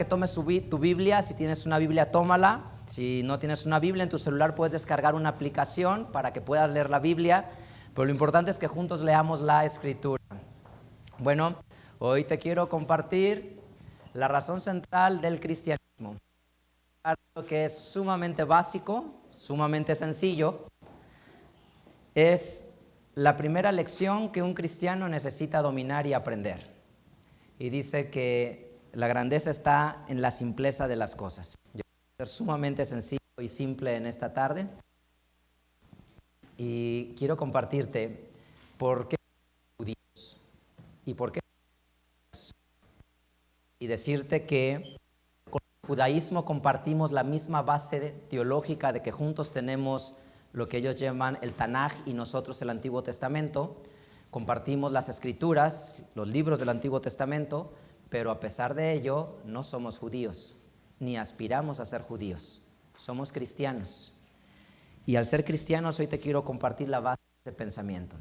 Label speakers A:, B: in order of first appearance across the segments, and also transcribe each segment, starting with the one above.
A: que tomes tu Biblia. Si tienes una Biblia, tómala. Si no tienes una Biblia, en tu celular puedes descargar una aplicación para que puedas leer la Biblia. Pero lo importante es que juntos leamos la Escritura. Bueno, hoy te quiero compartir la razón central del cristianismo. Algo que es sumamente básico, sumamente sencillo. Es la primera lección que un cristiano necesita dominar y aprender. Y dice que la grandeza está en la simpleza de las cosas. Yo voy a ser sumamente sencillo y simple en esta tarde. Y quiero compartirte por qué judíos y por qué y decirte que con el judaísmo compartimos la misma base teológica de que juntos tenemos lo que ellos llaman el Tanaj y nosotros el Antiguo Testamento. Compartimos las escrituras, los libros del Antiguo Testamento, pero a pesar de ello no somos judíos, ni aspiramos a ser judíos. Somos cristianos. Y al ser cristianos hoy te quiero compartir la base de pensamiento.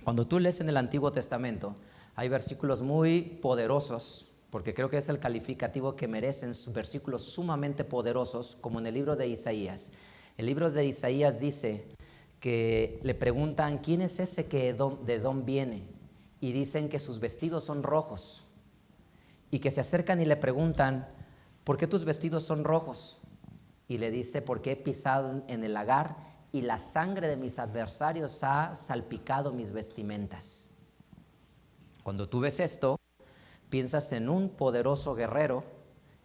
A: Cuando tú lees en el Antiguo Testamento, hay versículos muy poderosos, porque creo que es el calificativo que merecen, versículos sumamente poderosos, como en el libro de Isaías. El libro de Isaías dice que le preguntan, ¿quién es ese que de Edom viene? Y dicen que sus vestidos son rojos. Y que se acercan y le preguntan, ¿por qué tus vestidos son rojos? Y le dice, porque he pisado en el lagar y la sangre de mis adversarios ha salpicado mis vestimentas. Cuando tú ves esto, piensas en un poderoso guerrero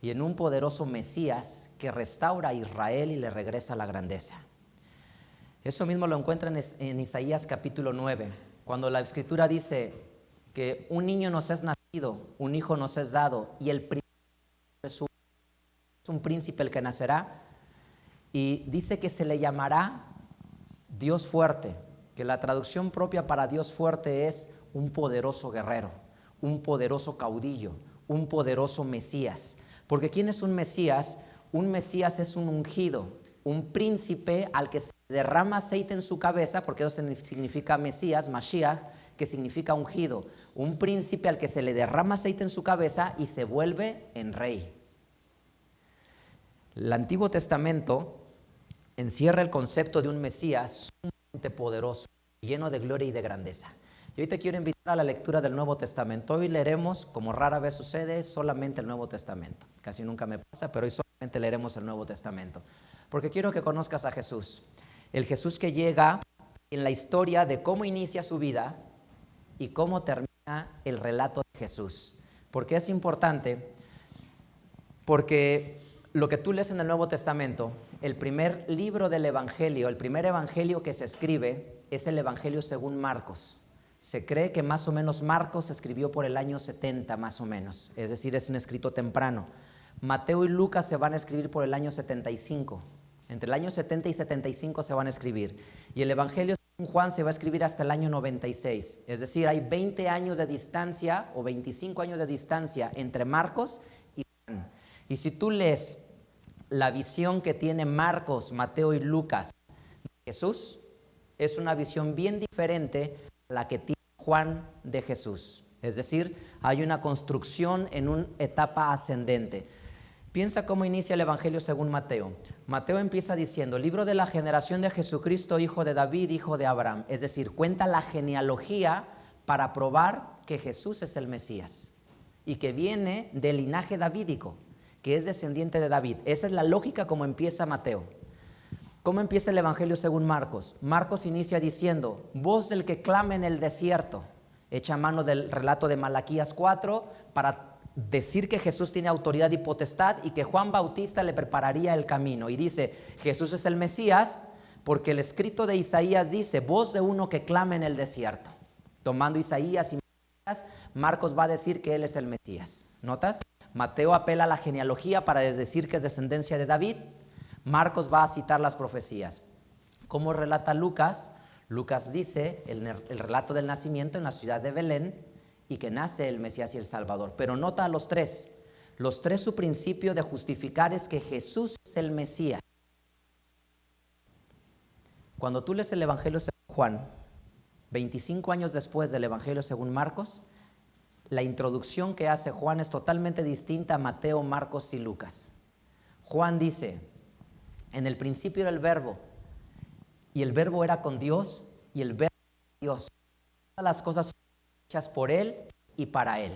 A: y en un poderoso Mesías que restaura a Israel y le regresa la grandeza. Eso mismo lo encuentran en Isaías capítulo 9, cuando la Escritura dice que un niño nos es nacido, un hijo nos es dado, y el príncipe es un príncipe el que nacerá, y dice que se le llamará Dios fuerte, que la traducción propia para Dios fuerte es un poderoso guerrero, un poderoso caudillo, un poderoso Mesías. Porque ¿quién es un Mesías? Un Mesías es un ungido, un príncipe al que se derrama aceite en su cabeza, porque eso significa Mesías, Mashiach, que significa ungido. Un príncipe al que se le derrama aceite en su cabeza y se vuelve en rey. El Antiguo Testamento encierra el concepto de un Mesías sumamente poderoso, lleno de gloria y de grandeza. Y hoy te quiero invitar a la lectura del Nuevo Testamento. Hoy leeremos, como rara vez sucede, solamente el Nuevo Testamento. Casi nunca me pasa, pero hoy solamente leeremos el Nuevo Testamento. Porque quiero que conozcas a Jesús. El Jesús que llega en la historia de cómo inicia su vida y cómo termina el relato de Jesús. ¿Por qué es importante? Porque lo que tú lees en el Nuevo Testamento, el primer libro del Evangelio, el primer evangelio que se escribe es el Evangelio según Marcos. Se cree que más o menos Marcos se escribió por el año 70 más o menos, es decir, es un escrito temprano. Mateo y Lucas se van a escribir por el año 75, entre el año 70 y 75 se van a escribir. Y el Evangelio según Juan se va a escribir hasta el año 96, es decir, hay 20 años de distancia o 25 años de distancia entre Marcos y Juan. Y si tú lees la visión que tiene Marcos, Mateo y Lucas de Jesús, es una visión bien diferente a la que tiene Juan de Jesús. Es decir, hay una construcción en una etapa ascendente. Piensa cómo inicia el Evangelio según Mateo. Mateo empieza diciendo, libro de la generación de Jesucristo, hijo de David, hijo de Abraham. Es decir, cuenta la genealogía para probar que Jesús es el Mesías y que viene del linaje davídico, que es descendiente de David. Esa es la lógica como empieza Mateo. ¿Cómo empieza el Evangelio según Marcos? Marcos inicia diciendo, voz del que clama en el desierto, echa mano del relato de Malaquías 4 para decir que Jesús tiene autoridad y potestad y que Juan Bautista le prepararía el camino. Y dice, Jesús es el Mesías porque el escrito de Isaías dice, voz de uno que clama en el desierto. Tomando Isaías y Marcos va a decir que él es el Mesías. ¿Notas? Mateo apela a la genealogía para decir que es descendencia de David. Marcos va a citar las profecías. ¿Cómo relata Lucas? Lucas dice el relato del nacimiento en la ciudad de Belén y que nace el Mesías y el Salvador. Pero nota a los tres. Los tres, su principio de justificar es que Jesús es el Mesías. Cuando tú lees el Evangelio según Juan, 25 años después del Evangelio según Marcos, la introducción que hace Juan es totalmente distinta a Mateo, Marcos y Lucas. Juan dice, en el principio era el verbo, y el verbo era con Dios, y el verbo era Dios. Todas las cosas son hechas por Él y para Él.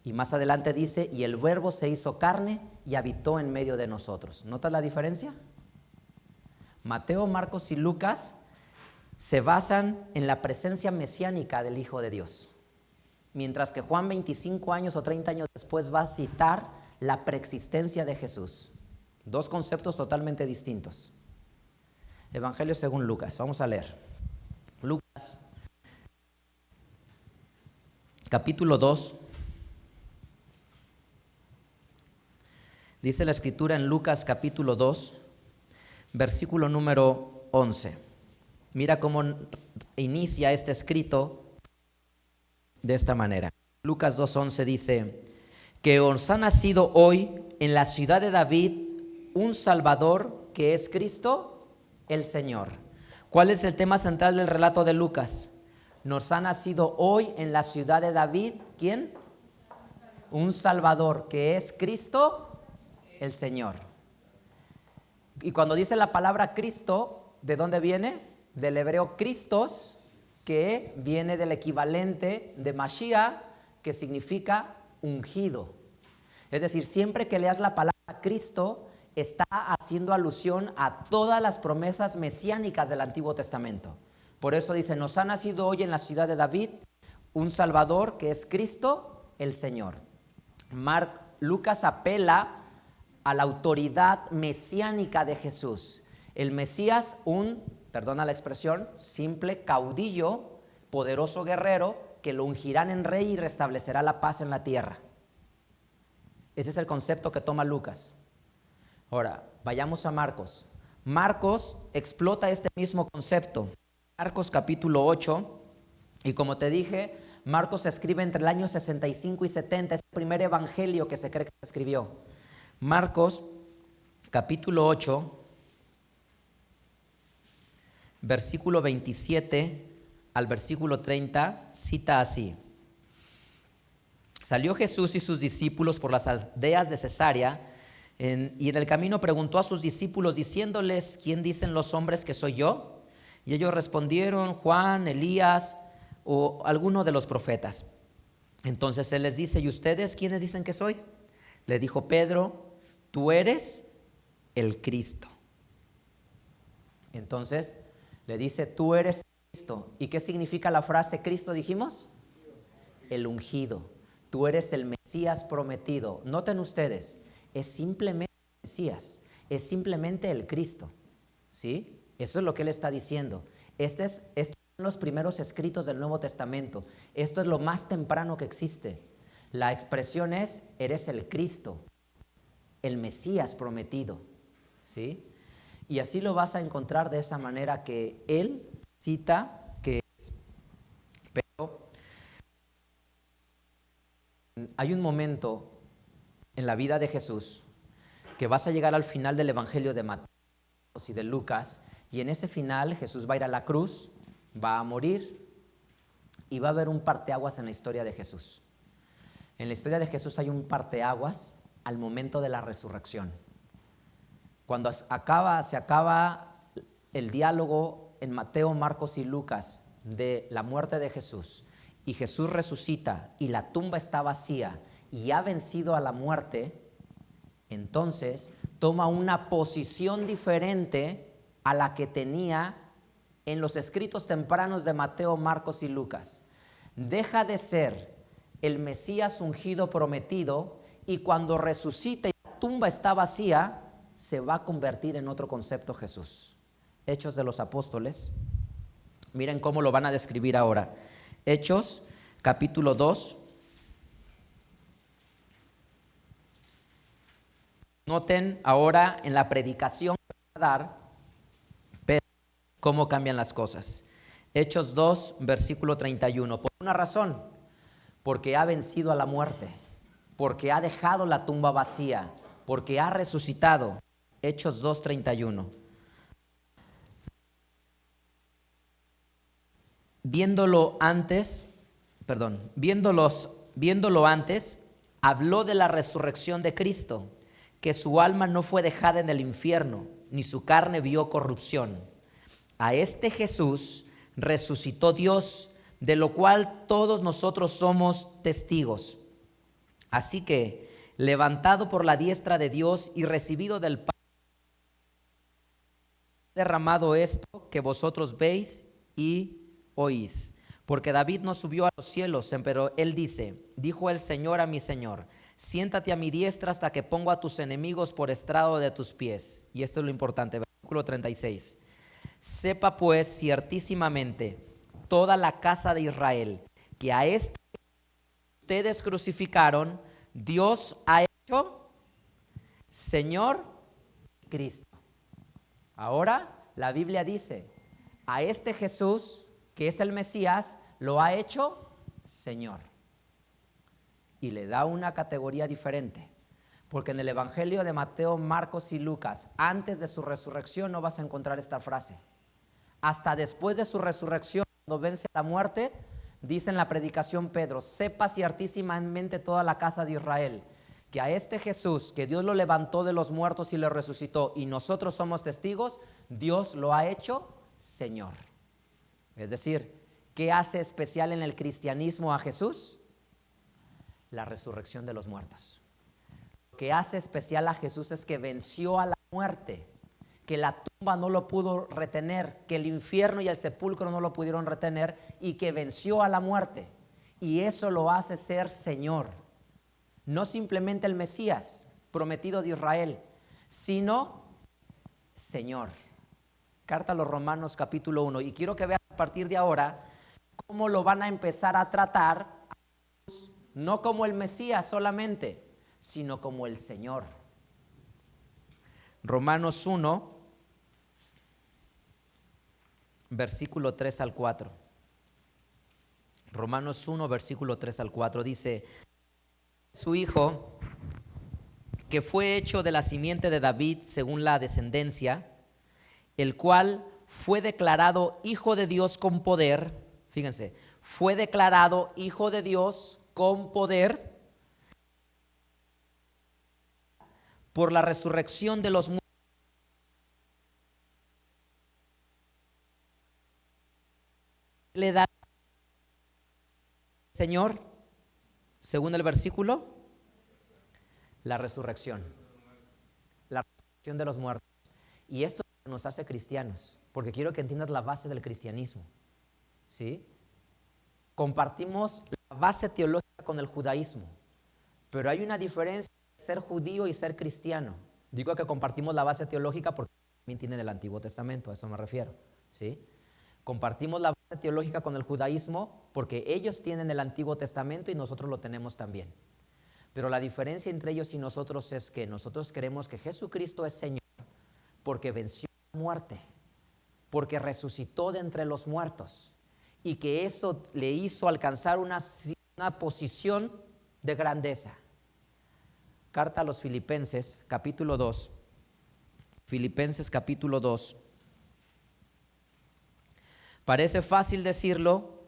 A: Y más adelante dice, y el verbo se hizo carne y habitó en medio de nosotros. ¿Notas la diferencia? Mateo, Marcos y Lucas se basan en la presencia mesiánica del Hijo de Dios, mientras que Juan 25 años o 30 años después va a citar la preexistencia de Jesús. Dos conceptos totalmente distintos. Evangelio según Lucas, vamos a leer. Lucas, capítulo 2. Dice la escritura en Lucas capítulo 2, versículo número 11. Mira cómo inicia este escrito de esta manera. Lucas 2:11 dice, que os ha nacido hoy en la ciudad de David un Salvador que es Cristo el Señor. ¿Cuál es el tema central del relato de Lucas? Nos ha nacido hoy en la ciudad de David, ¿quién? Un Salvador que es Cristo el Señor. Y cuando dice la palabra Cristo, ¿de dónde viene? Del hebreo Christos, que viene del equivalente de Mashiach, que significa ungido. Es decir, siempre que leas la palabra Cristo, está haciendo alusión a todas las promesas mesiánicas del Antiguo Testamento. Por eso dice, nos ha nacido hoy en la ciudad de David un Salvador que es Cristo el Señor. Lucas apela a la autoridad mesiánica de Jesús. El Mesías, perdona la expresión, simple caudillo, poderoso guerrero, que lo ungirán en rey y restablecerá la paz en la tierra. Ese es el concepto que toma Lucas. Ahora, vayamos a Marcos. Marcos explota este mismo concepto. Marcos capítulo 8, y como te dije, Marcos se escribe entre el año 65 y 70, es el primer evangelio que se cree que se escribió. Marcos capítulo 8, versículo 27 al versículo 30, cita así. Salió Jesús y sus discípulos por las aldeas de Cesarea, y en el camino preguntó a sus discípulos diciéndoles, ¿quién dicen los hombres que soy yo? Y ellos respondieron, Juan, Elías o alguno de los profetas. Entonces él les dice, ¿y ustedes quiénes dicen que soy? Le dijo Pedro, tú eres el Cristo. Entonces le dice, tú eres el Cristo. ¿Y qué significa la frase Cristo, dijimos? El ungido. Tú eres el Mesías prometido. Noten ustedes, es simplemente el Mesías, es simplemente el Cristo, ¿sí? Eso es lo que él está diciendo. Estos son los primeros escritos del Nuevo Testamento. Esto es lo más temprano que existe. La expresión es, eres el Cristo, el Mesías prometido, ¿sí? Y así lo vas a encontrar de esa manera que él cita que es. Pero hay un momento en la vida de Jesús que vas a llegar al final del Evangelio de Mateo y de Lucas, y en ese final Jesús va a ir a la cruz, va a morir y va a haber un parteaguas en la historia de Jesús. En la historia de Jesús hay un parteaguas al momento de la resurrección. Cuando se acaba el diálogo en Mateo, Marcos y Lucas de la muerte de Jesús, y Jesús resucita y la tumba está vacía y ha vencido a la muerte, entonces toma una posición diferente a la que tenía en los escritos tempranos de Mateo, Marcos y Lucas. Deja de ser el Mesías ungido prometido, y cuando resucita y la tumba está vacía, se va a convertir en otro concepto Jesús. Hechos de los Apóstoles, miren cómo lo van a describir ahora. Hechos capítulo 2. Noten ahora en la predicación que va a dar Pedro cómo cambian las cosas. Hechos 2, versículo 31. Por una razón, porque ha vencido a la muerte, porque ha dejado la tumba vacía, porque ha resucitado. Hechos 2, 31. Viéndolos viéndolo antes, habló de la resurrección de Cristo, que su alma no fue dejada en el infierno, ni su carne vio corrupción. A este Jesús resucitó Dios, de lo cual todos nosotros somos testigos. Así que, levantado por la diestra de Dios y recibido del Padre, derramado esto que vosotros veis y oís. Porque David no subió a los cielos, pero él dijo el Señor a mi Señor, siéntate a mi diestra hasta que pongo a tus enemigos por estrado de tus pies. Y esto es lo importante, versículo 36. Sepa pues ciertísimamente toda la casa de Israel que a este que ustedes crucificaron, Dios ha hecho Señor Cristo. Ahora la Biblia dice, a este Jesús, que es el Mesías, lo ha hecho Señor. Y le da una categoría diferente, porque en el Evangelio de Mateo, Marcos y Lucas, antes de su resurrección no vas a encontrar esta frase. Hasta después de su resurrección, cuando vence la muerte, dice en la predicación Pedro, sepa ciertísimamente toda la casa de Israel, que a este Jesús, que Dios lo levantó de los muertos y lo resucitó, y nosotros somos testigos, Dios lo ha hecho Señor. Es decir, ¿qué hace especial en el cristianismo a Jesús? La resurrección de los muertos. Lo que hace especial a Jesús es que venció a la muerte, que la tumba no lo pudo retener, que el infierno y el sepulcro no lo pudieron retener, y que venció a la muerte. Y eso lo hace ser Señor. No simplemente el Mesías prometido de Israel, sino Señor. Carta a los Romanos capítulo 1. Y quiero que vean a partir de ahora cómo lo van a empezar a tratar, no como el Mesías solamente, sino como el Señor. Romanos 1, versículo 3 al 4. Romanos 1, versículo 3 al 4 dice, su hijo, que fue hecho de la simiente de David según la descendencia, el cual fue declarado hijo de Dios con poder, fíjense, fue declarado hijo de Dios con poder por la resurrección de los muertos. Le da Señor, según el versículo, la resurrección de los muertos. Y esto nos hace cristianos, porque quiero que entiendas la base del cristianismo, ¿sí? Compartimos la base teológica con el judaísmo, pero hay una diferencia entre ser judío y ser cristiano. Digo que compartimos la base teológica porque también tienen el Antiguo Testamento, a eso me refiero, ¿sí? Compartimos la base teológica con el judaísmo porque ellos tienen el Antiguo Testamento y nosotros lo tenemos también. Pero la diferencia entre ellos y nosotros es que nosotros creemos que Jesucristo es Señor porque venció la muerte, porque resucitó de entre los muertos y que eso le hizo alcanzar una posición de grandeza. Carta a los Filipenses, capítulo 2. Filipenses, capítulo 2. Parece fácil decirlo,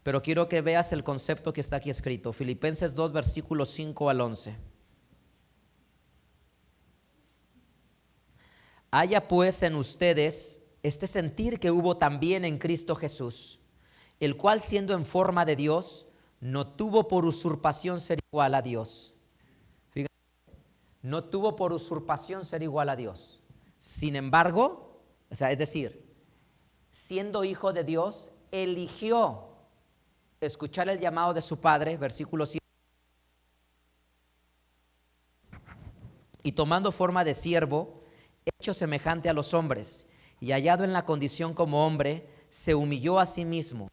A: pero quiero que veas el concepto que está aquí escrito. Filipenses 2, versículos 5 al 11. Haya pues en ustedes este sentir que hubo también en Cristo Jesús, el cual siendo en forma de Dios, no tuvo por usurpación ser igual a Dios. Fíjate, no tuvo por usurpación ser igual a Dios. Sin embargo, es decir, siendo hijo de Dios, eligió escuchar el llamado de su Padre, versículo 7, y tomando forma de siervo, hecho semejante a los hombres, y hallado en la condición como hombre, se humilló a sí mismo.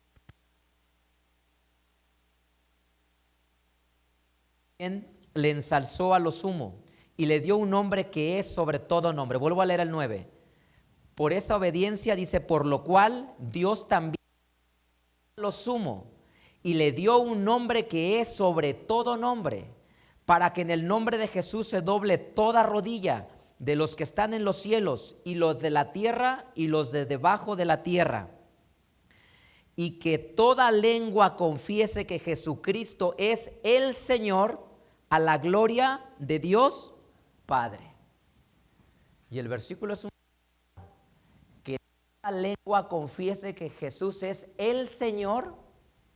A: Le ensalzó a lo sumo y le dio un nombre que es sobre todo nombre. Vuelvo a leer el 9. Por esa obediencia dice, por lo cual Dios también lo sumo y le dio un nombre que es sobre todo nombre, para que en el nombre de Jesús se doble toda rodilla de los que están en los cielos y los de la tierra y los de debajo de la tierra. y que toda lengua confiese que Jesucristo es el Señor, a la gloria de Dios Padre. Y el versículo es que toda lengua confiese que Jesús es el Señor,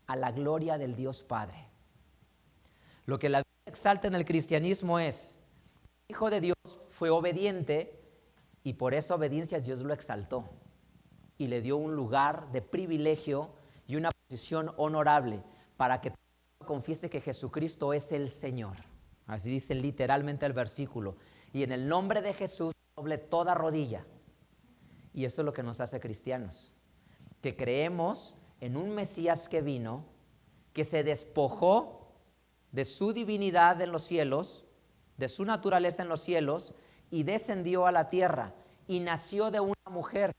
A: a la gloria del Dios Padre. Lo que la Biblia exalta en el cristianismo es: el Hijo de Dios fue obediente y por esa obediencia Dios lo exaltó y le dio un lugar de privilegio y una posición honorable para que confiese que Jesucristo es el Señor. Así dice literalmente el versículo. Y en el nombre de Jesús doble toda rodilla. Y eso es lo que nos hace cristianos, que creemos en un Mesías que vino, que se despojó de su divinidad en los cielos, de su naturaleza en los cielos, y descendió a la tierra y nació de una mujer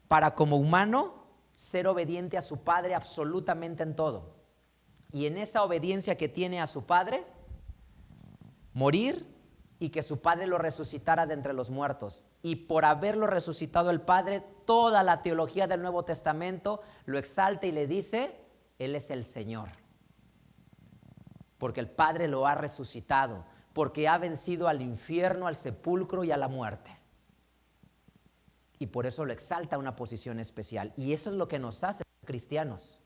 A: para, como humano, ser obediente a su Padre absolutamente en todo. Y en esa obediencia que tiene a su Padre, morir y que su Padre lo resucitara de entre los muertos. Y por haberlo resucitado el Padre, toda la teología del Nuevo Testamento lo exalta y le dice: Él es el Señor. Porque el Padre lo ha resucitado, porque ha vencido al infierno, al sepulcro y a la muerte. Y por eso lo exalta a una posición especial. Y eso es lo que nos hace cristianos.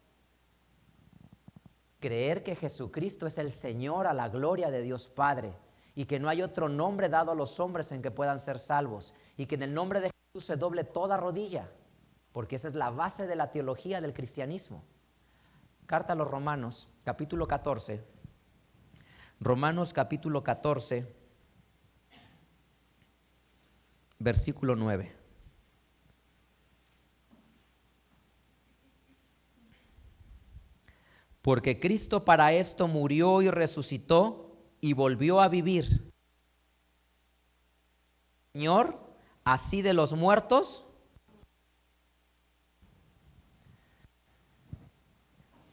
A: Creer que Jesucristo es el Señor, a la gloria de Dios Padre, y que no hay otro nombre dado a los hombres en que puedan ser salvos, y que en el nombre de Jesús se doble toda rodilla, porque esa es la base de la teología del cristianismo. Carta a los Romanos, capítulo 14. Romanos capítulo 14, versículo 9. Porque Cristo para esto murió y resucitó y volvió a vivir. Señor, así de los muertos.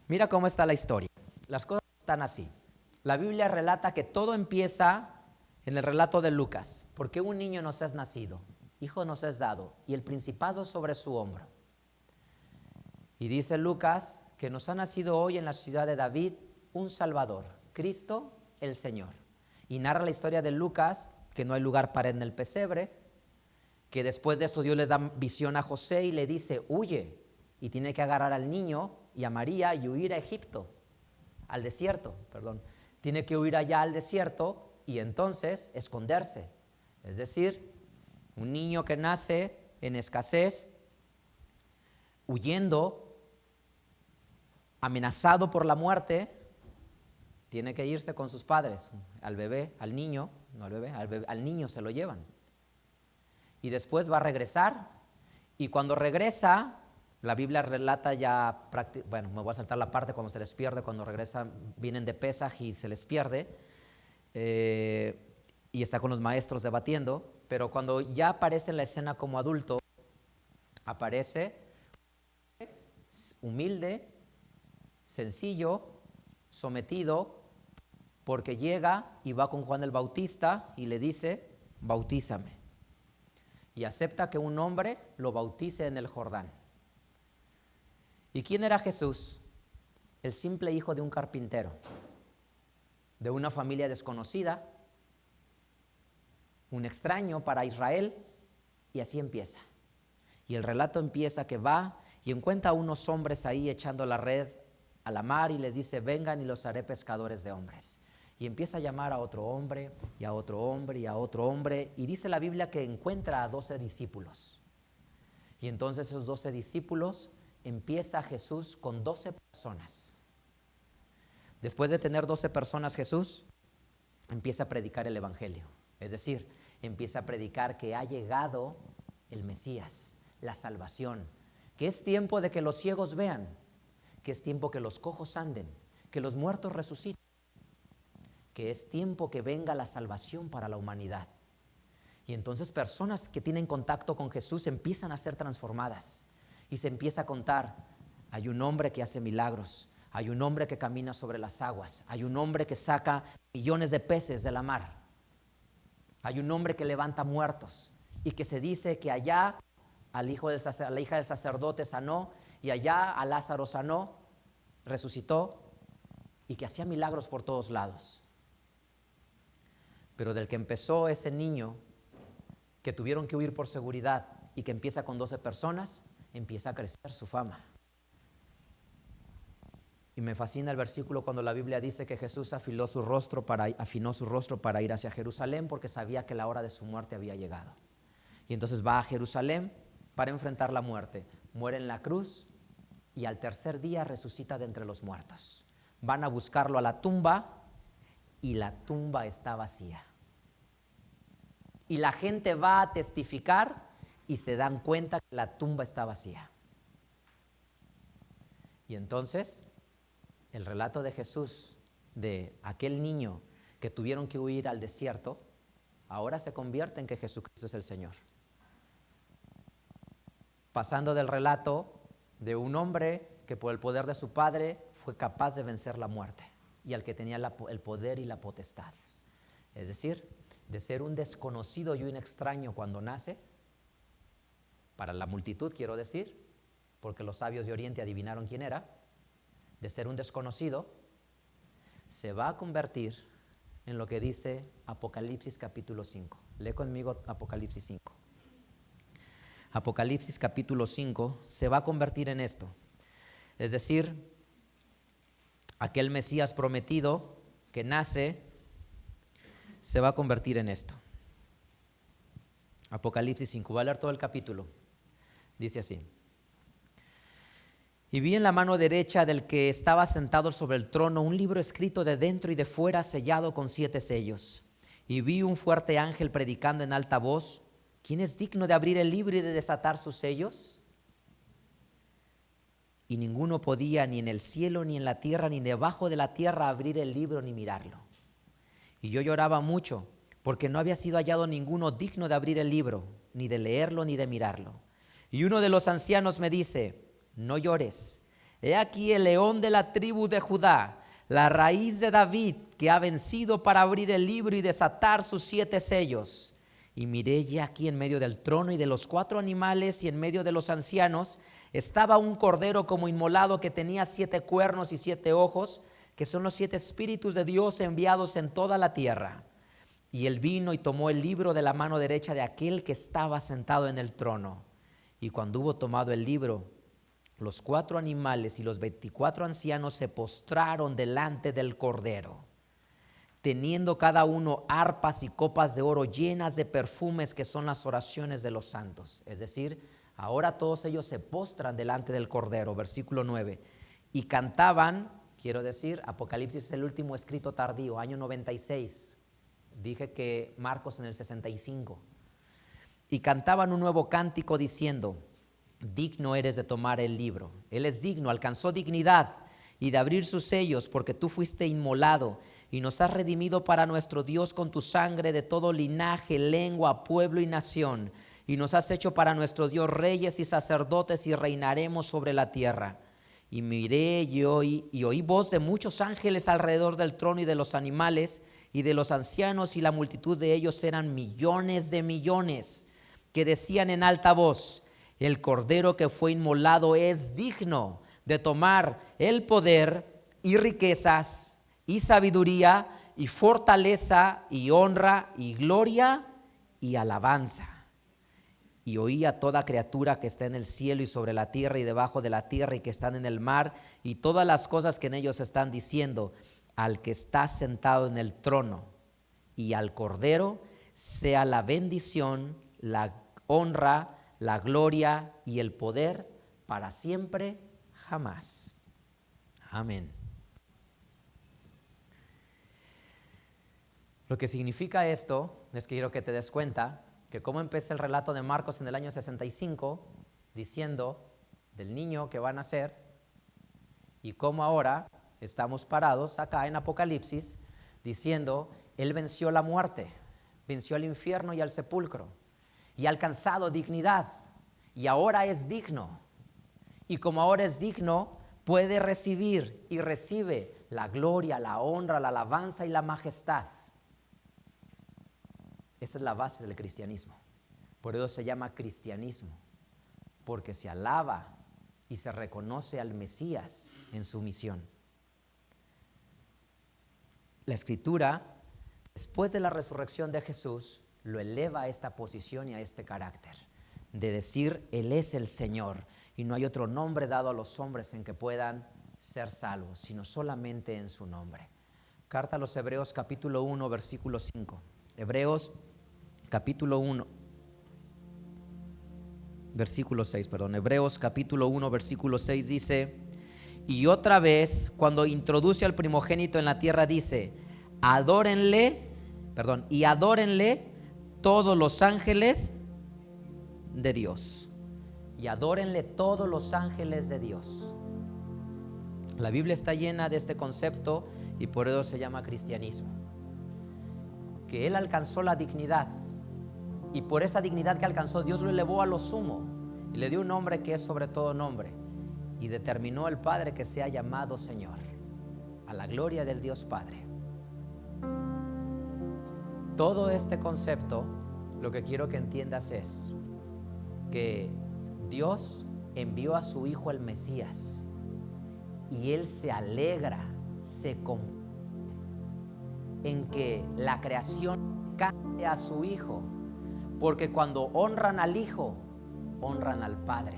A: Mira cómo está la historia. Las cosas están así. La Biblia relata que todo empieza en el relato de Lucas. Porque un niño nos es nacido, hijo nos es dado, y el principado sobre su hombro. Y dice Lucas que nos ha nacido hoy en la ciudad de David un Salvador, Cristo el Señor. Y narra la historia de Lucas, que no hay lugar para él en el pesebre, que después de esto Dios les da visión a José y le dice: huye, y tiene que agarrar al niño y a María y huir a Egipto, al desierto, perdón. Tiene que huir allá al desierto y entonces esconderse. Es decir, un niño que nace en escasez, huyendo, amenazado por la muerte, tiene que irse con sus padres. Al bebé, al niño, no al bebé, al niño se lo llevan. Y después va a regresar, y cuando regresa, la Biblia relata ya, bueno, me voy a saltar la parte cuando se les pierde, cuando regresan, vienen de Pesaj y se les pierde, y está con los maestros debatiendo, pero cuando ya aparece en la escena como adulto, aparece humilde, sencillo, sometido, porque llega y va con Juan el Bautista y le dice: bautízame. Y acepta que un hombre lo bautice en el Jordán. ¿Y quién era Jesús? El simple hijo de un carpintero, de una familia desconocida, un extraño para Israel, y así empieza. Y el relato empieza que va y encuentra a unos hombres ahí echando la red a la mar y les dice: vengan y los haré pescadores de hombres. Y empieza a llamar a otro hombre y a otro hombre y a otro hombre, y dice la Biblia que encuentra a 12 discípulos. Y entonces esos 12 discípulos, empieza Jesús con 12 personas. Después de tener 12 personas, Jesús empieza a predicar el evangelio. Es decir, empieza a predicar que ha llegado el Mesías, la salvación, que es tiempo de que los ciegos vean, que es tiempo que los cojos anden, que los muertos resuciten, que es tiempo que venga la salvación para la humanidad. Y entonces personas que tienen contacto con Jesús empiezan a ser transformadas y se empieza a contar: hay un hombre que hace milagros, hay un hombre que camina sobre las aguas, hay un hombre que saca millones de peces de la mar, hay un hombre que levanta muertos, y que se dice que allá a la hija del sacerdote sanó, y allá a Lázaro sanó, resucitó y que hacía milagros por todos lados. Pero del que empezó ese niño, que tuvieron que huir por seguridad y que empieza con 12 personas, empieza a crecer su fama. Y me fascina el versículo cuando la Biblia dice que Jesús afinó su rostro para ir hacia Jerusalén porque sabía que la hora de su muerte había llegado. Y entonces va a Jerusalén para enfrentar la muerte. Muere en la cruz y al tercer día resucita de entre los muertos. Van a buscarlo a la tumba y la tumba está vacía. Y la gente va a testificar y se dan cuenta que la tumba está vacía. Y entonces el relato de Jesús, de aquel niño que tuvieron que huir al desierto, ahora se convierte en que Jesucristo es el Señor. Pasando del relato de un hombre que por el poder de su padre fue capaz de vencer la muerte y al que tenía el poder y la potestad. Es decir, de ser un desconocido y un extraño cuando nace, para la multitud quiero decir, porque los sabios de Oriente adivinaron quién era, de ser un desconocido, se va a convertir en lo que dice Apocalipsis capítulo 5. Lee conmigo Apocalipsis 5. Apocalipsis capítulo 5 se va a convertir en esto. Es decir, aquel Mesías prometido que nace se va a convertir en esto. Apocalipsis 5, voy a leer todo el capítulo. Dice así: y vi en la mano derecha del que estaba sentado sobre el trono un libro escrito de dentro y de fuera, sellado con 7 sellos. Y vi un fuerte ángel predicando en alta voz: ¿quién es digno de abrir el libro y de desatar sus sellos? Y ninguno podía, ni en el cielo, ni en la tierra, ni debajo de la tierra, abrir el libro ni mirarlo. Y yo lloraba mucho, porque no había sido hallado ninguno digno de abrir el libro, ni de leerlo, ni de mirarlo. Y uno de los ancianos me dice: no llores, he aquí el león de la tribu de Judá, la raíz de David, que ha vencido para abrir el libro y desatar sus 7 sellos. Y miré, y aquí en medio del trono y de los 4 animales y en medio de los ancianos estaba un cordero como inmolado que tenía 7 cuernos y 7 ojos, que son los 7 espíritus de Dios enviados en toda la tierra. Y él vino y tomó el libro de la mano derecha de aquel que estaba sentado en el trono. Y cuando hubo tomado el libro, los 4 animales y los 24 ancianos se postraron delante del cordero, teniendo cada uno arpas y copas de oro llenas de perfumes, que son las oraciones de los santos. Es decir, ahora todos ellos se postran delante del cordero. Versículo 9. Y cantaban, quiero decir, Apocalipsis es el último escrito tardío, año 96. Dije que Marcos en el 65. Y cantaban un nuevo cántico diciendo: digno eres de tomar el libro. Él es digno, alcanzó dignidad, y de abrir sus sellos, porque tú fuiste inmolado y nos has redimido para nuestro Dios con tu sangre de todo linaje, lengua, pueblo y nación, y nos has hecho para nuestro Dios reyes y sacerdotes, y reinaremos sobre la tierra. Y miré y oí voz de muchos ángeles alrededor del trono y de los animales y de los ancianos, y la multitud de ellos eran millones de millones, que decían en alta voz: el cordero que fue inmolado es digno de tomar el poder y riquezas y sabiduría y fortaleza y honra y gloria y alabanza. Y oí a toda criatura que está en el cielo y sobre la tierra y debajo de la tierra y que están en el mar, y todas las cosas que en ellos están diciendo: al que está sentado en el trono y al cordero sea la bendición, la honra, la gloria y el poder para siempre jamás. Amén. Lo que significa esto es que quiero que te des cuenta que cómo empieza el relato de Marcos en el año 65 diciendo del niño que va a nacer, y cómo ahora estamos parados acá en Apocalipsis diciendo: él venció la muerte, venció al infierno y al sepulcro, y ha alcanzado dignidad, y ahora es digno. Y como ahora es digno, puede recibir y recibe la gloria, la honra, la alabanza y la majestad. Esa es la base del cristianismo. Por eso se llama cristianismo, porque se alaba y se reconoce al Mesías en su misión. La Escritura, después de la resurrección de Jesús, lo eleva a esta posición y a este carácter de decir: Él es el Señor y no hay otro nombre dado a los hombres en que puedan ser salvos, sino solamente en su nombre. Carta a los Hebreos capítulo 1 versículo 5. Hebreos capítulo 1 versículo 6, Hebreos capítulo 1 versículo 6 dice: y otra vez, cuando introduce al primogénito en la tierra, dice: adórenle todos los ángeles de Dios. Y adórenle todos los ángeles de Dios. La Biblia está llena de este concepto y por eso se llama cristianismo. Que Él alcanzó la dignidad, y por esa dignidad que alcanzó, Dios lo elevó a lo sumo y le dio un nombre que es sobre todo nombre, y determinó el Padre que sea llamado Señor, a la gloria del Dios Padre. Todo este concepto, lo que quiero que entiendas es que Dios envió a su Hijo el Mesías, y Él se alegra, en que la creación cante a su Hijo, porque cuando honran al Hijo, honran al Padre.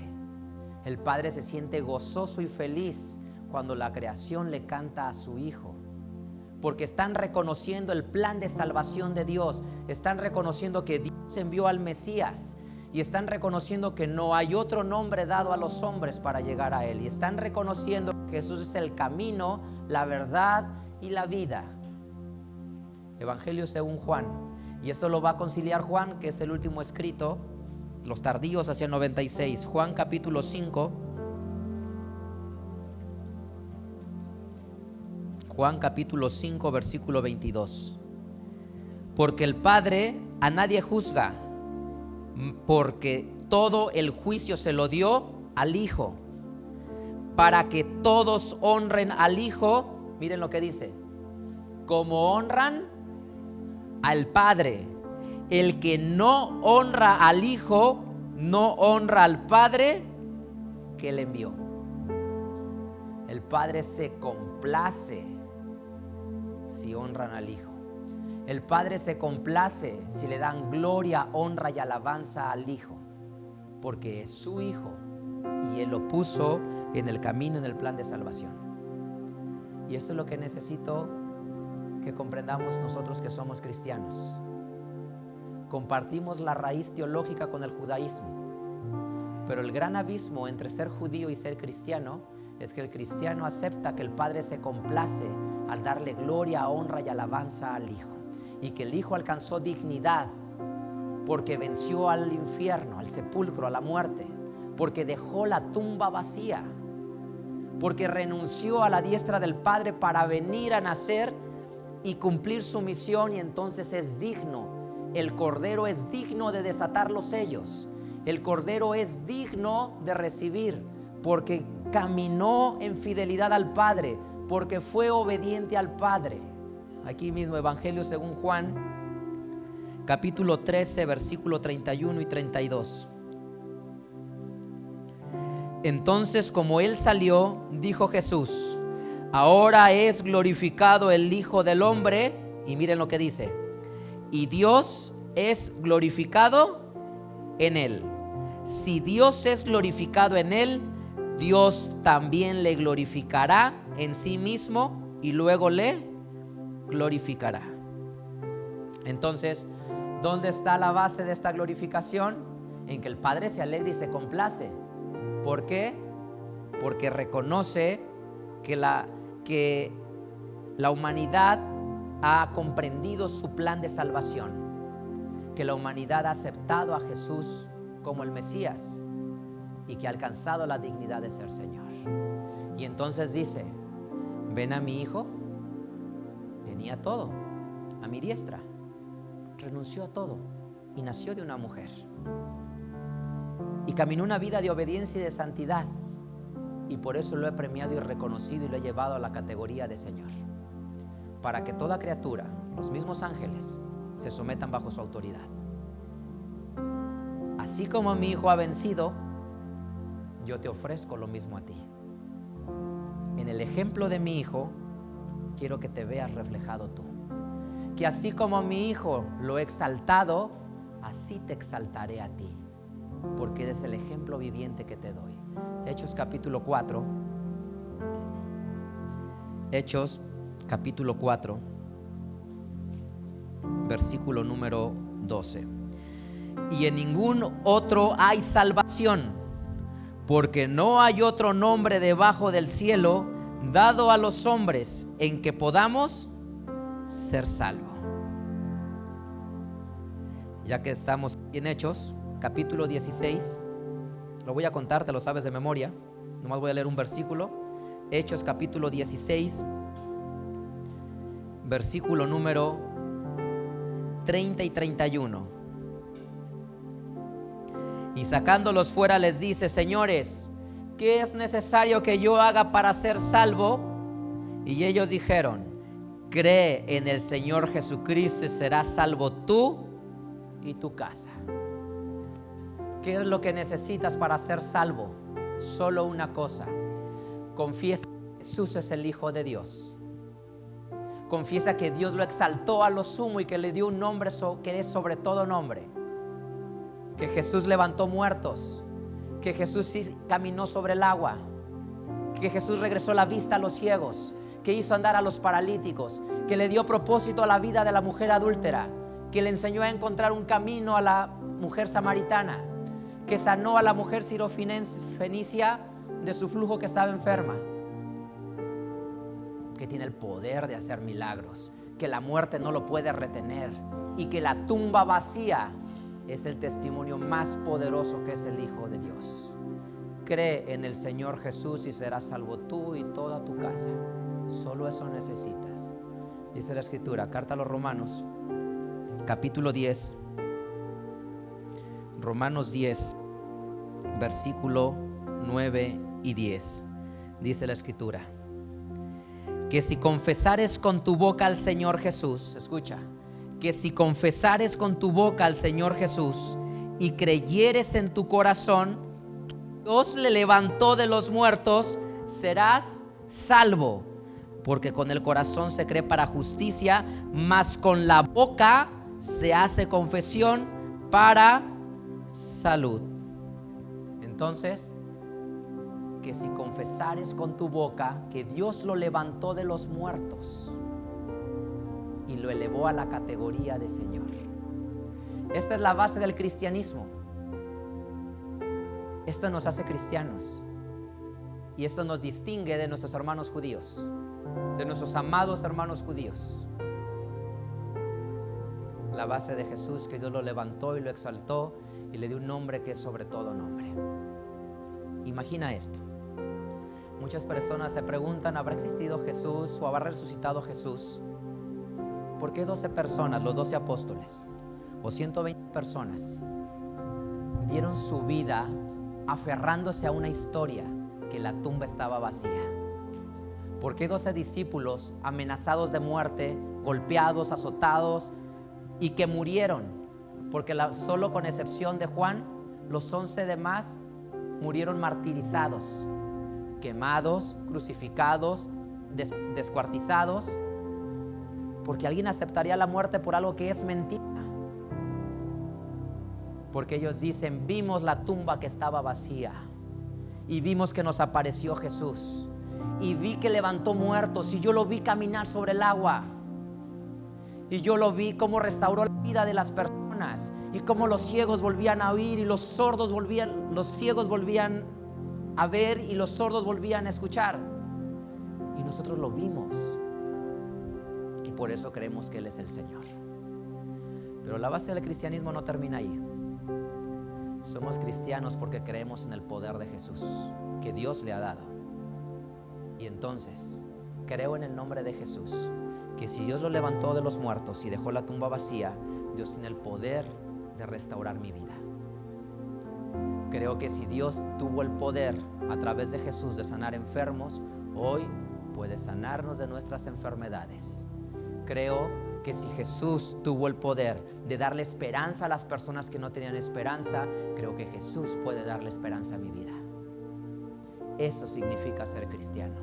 A: El Padre se siente gozoso y feliz cuando la creación le canta a su Hijo, porque están reconociendo el plan de salvación de Dios, están reconociendo que Dios envió al Mesías, y están reconociendo que no hay otro nombre dado a los hombres para llegar a Él, y están reconociendo que Jesús es el camino, la verdad y la vida. Evangelio según Juan, y esto lo va a conciliar Juan, que es el último escrito, los tardíos hacia el 96. Juan capítulo 5. Juan capítulo 5 versículo 22. Porque el Padre a nadie juzga, porque todo el juicio se lo dio al Hijo, para que todos honren al Hijo. Miren lo que dice: como honran al Padre. El que no honra al Hijo, no honra al Padre que le envió. El Padre se complace si honran al Hijo. El Padre se complace si le dan gloria, honra y alabanza al Hijo, porque es su Hijo y Él lo puso en el camino, en el plan de salvación. Y esto es lo que necesito que comprendamos nosotros que somos cristianos. Compartimos la raíz teológica con el judaísmo, pero el gran abismo entre ser judío y ser cristiano es que el cristiano acepta que el Padre se complace al darle gloria, honra y alabanza al Hijo, y que el Hijo alcanzó dignidad porque venció al infierno, al sepulcro, a la muerte, porque dejó la tumba vacía, porque renunció a la diestra del Padre para venir a nacer y cumplir su misión, y entonces es digno. El Cordero es digno de desatar los sellos. El Cordero es digno de recibir, porque caminó en fidelidad al Padre, porque fue obediente al Padre. Aquí mismo, Evangelio según Juan, capítulo 13, versículo 31 y 32. Entonces, como Él salió, dijo Jesús: ahora es glorificado el Hijo del Hombre. Y miren lo que dice: y Dios es glorificado en Él. Si Dios es glorificado en Él, Dios también le glorificará en sí mismo y luego le glorificará. Entonces, ¿dónde está la base de esta glorificación? En que el Padre se alegra y se complace. ¿Por qué? Porque reconoce que la humanidad ha comprendido su plan de salvación, que la humanidad ha aceptado a Jesús como el Mesías y que ha alcanzado la dignidad de ser Señor. Y entonces dice: ven a mi Hijo, tenía todo a mi diestra, renunció a todo y nació de una mujer y caminó una vida de obediencia y de santidad, y por eso lo he premiado y reconocido y lo he llevado a la categoría de Señor, para que toda criatura, los mismos ángeles, se sometan bajo su autoridad. Así como mi Hijo ha vencido, yo te ofrezco lo mismo a ti. En el ejemplo de mi hijo, quiero que te veas reflejado tú. Que así como a mi hijo lo he exaltado, así te exaltaré a ti, porque eres el ejemplo viviente que te doy. Hechos capítulo 4. Hechos capítulo 4, versículo número 12. Y en ningún otro hay salvación, porque no hay otro nombre debajo del cielo dado a los hombres en que podamos ser salvos. Ya que estamos en Hechos capítulo 16, lo voy a contar, te lo sabes de memoria, nomás voy a leer un versículo. Hechos capítulo 16, versículo número 30 y 31. Y sacándolos fuera les dice: señores, ¿qué es necesario que yo haga para ser salvo? Y ellos dijeron: cree en el Señor Jesucristo y serás salvo tú y tu casa. ¿Qué es lo que necesitas para ser salvo? Solo una cosa: confiesa que Jesús es el Hijo de Dios. Confiesa que Dios lo exaltó a lo sumo y que le dio un nombre que es sobre todo nombre. Que Jesús levantó muertos, que Jesús sí caminó sobre el agua, que Jesús regresó la vista a los ciegos, que hizo andar a los paralíticos, que le dio propósito a la vida de la mujer adúltera, que le enseñó a encontrar un camino a la mujer samaritana, que sanó a la mujer sirofenicia de su flujo que estaba enferma, que tiene el poder de hacer milagros, que la muerte no lo puede retener y que la tumba vacía es el testimonio más poderoso que es el Hijo de Dios. Cree en el Señor Jesús y serás salvo tú y toda tu casa. Solo eso necesitas. Dice la Escritura, carta a los Romanos, capítulo 10, Romanos 10, versículo 9 y 10. Dice la Escritura: que si confesares con tu boca al Señor Jesús, escucha, que si confesares con tu boca al Señor Jesús y creyeres en tu corazón que Dios le levantó de los muertos, serás salvo. Porque con el corazón se cree para justicia, mas con la boca se hace confesión para salud. Entonces, que si confesares con tu boca que Dios lo levantó de los muertos y lo elevó a la categoría de Señor. Esta es la base del cristianismo. Esto nos hace cristianos y esto nos distingue de nuestros hermanos judíos, de nuestros amados hermanos judíos. La base de Jesús, que Dios lo levantó y lo exaltó y le dio un nombre que es sobre todo nombre. Imagina esto. Muchas personas se preguntan: ¿habrá existido Jesús o habrá resucitado Jesús? ¿Por qué 12 personas, los 12 apóstoles o 120 personas dieron su vida aferrándose a una historia que la tumba estaba vacía? ¿Por qué 12 discípulos amenazados de muerte, golpeados, azotados y que murieron? Porque solo con excepción de Juan, los 11 demás murieron martirizados, quemados, crucificados, descuartizados, porque alguien aceptaría la muerte por algo que es mentira. Porque ellos dicen: vimos la tumba que estaba vacía y vimos que nos apareció Jesús y vi que levantó muertos y yo lo vi caminar sobre el agua y yo lo vi cómo restauró la vida de las personas y cómo los ciegos volvían a oír y los ciegos volvían a ver y los sordos volvían a escuchar, y nosotros lo vimos y por eso creemos que Él es el Señor. Pero la base del cristianismo no termina ahí. Somos cristianos porque creemos en el poder de Jesús que Dios le ha dado, y entonces creo en el nombre de Jesús, que si Dios lo levantó de los muertos y dejó la tumba vacía, Dios tiene el poder de restaurar mi vida. Creo que si Dios tuvo el poder a través de Jesús de sanar enfermos, hoy puede sanarnos de nuestras enfermedades. Creo que si Jesús tuvo el poder de darle esperanza a las personas que no tenían esperanza, creo que Jesús puede darle esperanza a mi vida. Eso significa ser cristiano.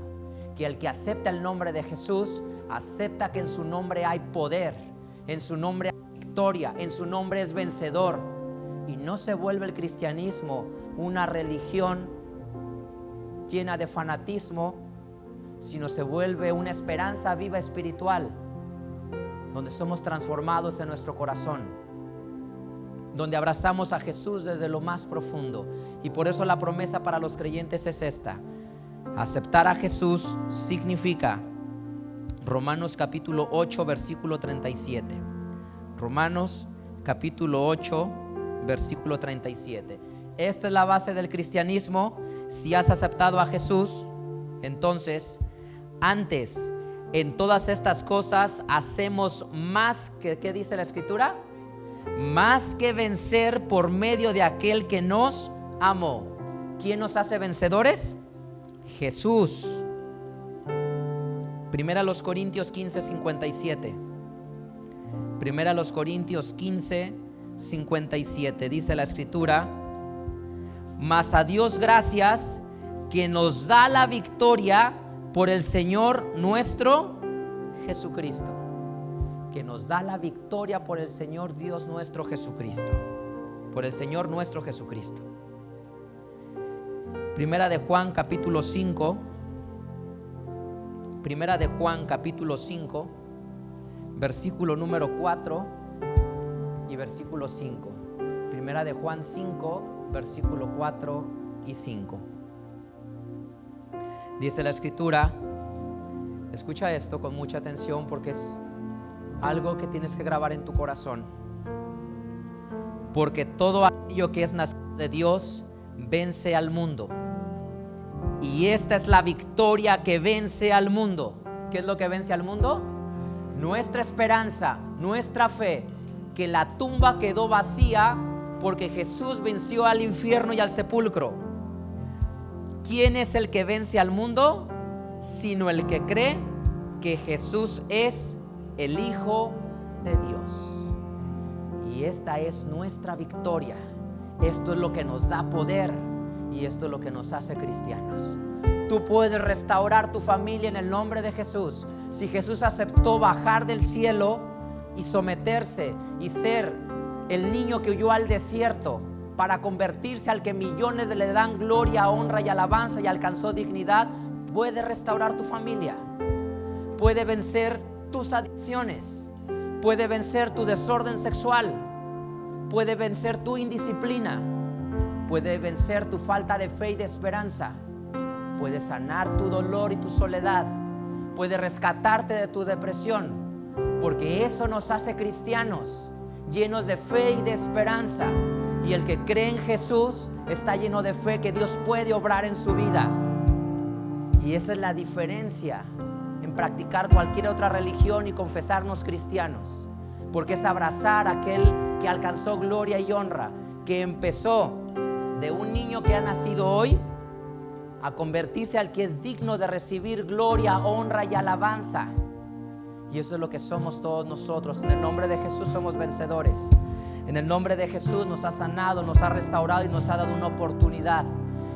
A: Que el que acepta el nombre de Jesús, acepta que en su nombre hay poder, en su nombre hay victoria, en su nombre es vencedor. Y no se vuelve el cristianismo una religión llena de fanatismo, sino se vuelve una esperanza viva espiritual, donde somos transformados en nuestro corazón, donde abrazamos a Jesús desde lo más profundo. Y por eso la promesa para los creyentes es esta: aceptar a Jesús significa Romanos capítulo 8 versículo 37. Romanos capítulo 8 versículo 37. Esta es la base del cristianismo. Si has aceptado a Jesús, entonces antes en todas estas cosas hacemos más que, ¿qué dice la escritura? Más que vencer por medio de aquel que nos amó. ¿Quién nos hace vencedores? Jesús. Primera los Corintios 15:57. Primera los Corintios 15:57. Dice la escritura: mas a Dios gracias, que nos da la victoria por el Señor nuestro Jesucristo. Que nos da la victoria por el Señor Dios nuestro Jesucristo. Por el Señor nuestro Jesucristo. Primera de Juan capítulo 5. Primera de Juan capítulo 5, versículo número 4 y versículo 5. Primera de Juan 5, versículo 4 y 5. Dice la escritura, escucha esto con mucha atención porque es algo que tienes que grabar en tu corazón. Porque todo aquello que es nacido de Dios vence al mundo. Y esta es la victoria que vence al mundo. ¿Qué es lo que vence al mundo? Nuestra esperanza, nuestra fe, que la tumba quedó vacía porque Jesús venció al infierno y al sepulcro. ¿Quién es el que vence al mundo? Sino el que cree que Jesús es el Hijo de Dios. Y esta es nuestra victoria. Esto es lo que nos da poder y esto es lo que nos hace cristianos. Tú puedes restaurar tu familia en el nombre de Jesús. Si Jesús aceptó bajar del cielo y someterse y ser el niño que huyó al desierto para convertirse al que millones le dan gloria, honra y alabanza y alcanzó dignidad, puede restaurar tu familia, puede vencer tus adicciones, puede vencer tu desorden sexual, puede vencer tu indisciplina, puede vencer tu falta de fe y de esperanza, puede sanar tu dolor y tu soledad, puede rescatarte de tu depresión, porque eso nos hace cristianos, llenos de fe y de esperanza. Y el que cree en Jesús está lleno de fe que Dios puede obrar en su vida. Y esa es la diferencia en practicar cualquier otra religión y confesarnos cristianos, porque es abrazar a aquel que alcanzó gloria y honra, que empezó de un niño que ha nacido hoy a convertirse al que es digno de recibir gloria, honra y alabanza. Y eso es lo que somos todos nosotros. En el nombre de Jesús somos vencedores. En el nombre de Jesús nos ha sanado, nos ha restaurado y nos ha dado una oportunidad.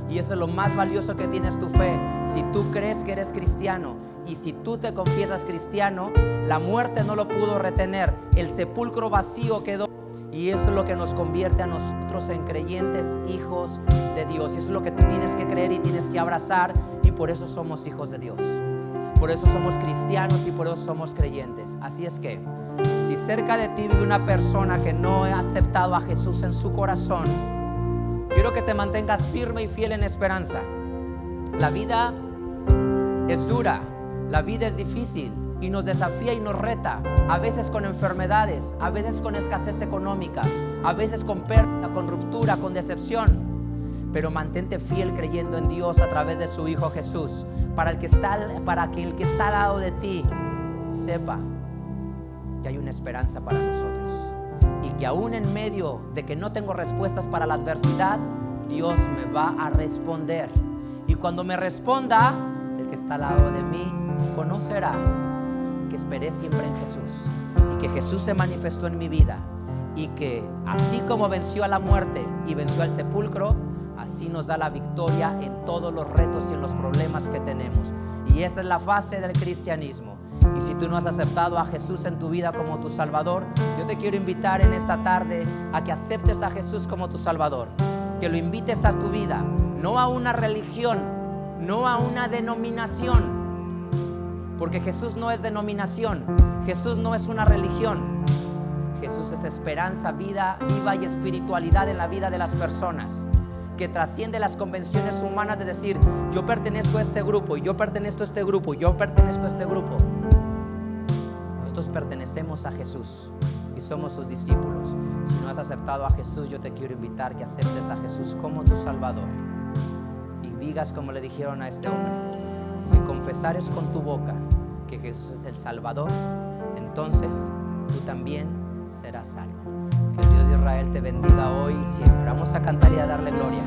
A: Y eso es lo más valioso que tienes, tu fe. Si tú crees que eres cristiano y si tú te confiesas cristiano, la muerte no lo pudo retener, el sepulcro vacío quedó. Y eso es lo que nos convierte a nosotros en creyentes, hijos de Dios. Y eso es lo que tú tienes que creer y tienes que abrazar. Y por eso somos hijos de Dios. Por eso somos cristianos y por eso somos creyentes. Así es que, si cerca de ti vive una persona que no ha aceptado a Jesús en su corazón, quiero que te mantengas firme y fiel en esperanza. La vida es dura, la vida es difícil y nos desafía y nos reta, a veces con enfermedades, a veces con escasez económica, a veces con pérdida, con ruptura, con decepción. Pero mantente fiel creyendo en Dios a través de su Hijo Jesús, para que el que está al lado de ti sepa que hay una esperanza para nosotros y que aún en medio de que no tengo respuestas para la adversidad, Dios me va a responder. Y cuando me responda, el que está al lado de mí conocerá que esperé siempre en Jesús y que Jesús se manifestó en mi vida y que así como venció a la muerte y venció al sepulcro, así nos da la victoria en todos los retos y en los problemas que tenemos. Y esta es la fase del cristianismo. Y si tú no has aceptado a Jesús en tu vida como tu Salvador, yo te quiero invitar en esta tarde a que aceptes a Jesús como tu Salvador, que lo invites a tu vida, no a una religión, no a una denominación, porque Jesús no es denominación, Jesús no es una religión. Jesús es esperanza, vida viva y espiritualidad en la vida de las personas, que trasciende las convenciones humanas de decir: yo pertenezco a este grupo, yo pertenezco a este grupo, yo pertenezco a este grupo. Nosotros pertenecemos a Jesús y somos sus discípulos. Si no has aceptado a Jesús, yo te quiero invitar que aceptes a Jesús como tu Salvador y digas como le dijeron a este hombre: si confesares con tu boca que Jesús es el Salvador, entonces tú también serás salvo. Que el Dios de Israel te bendiga hoy y siempre. Vamos a cantar y a darle gloria.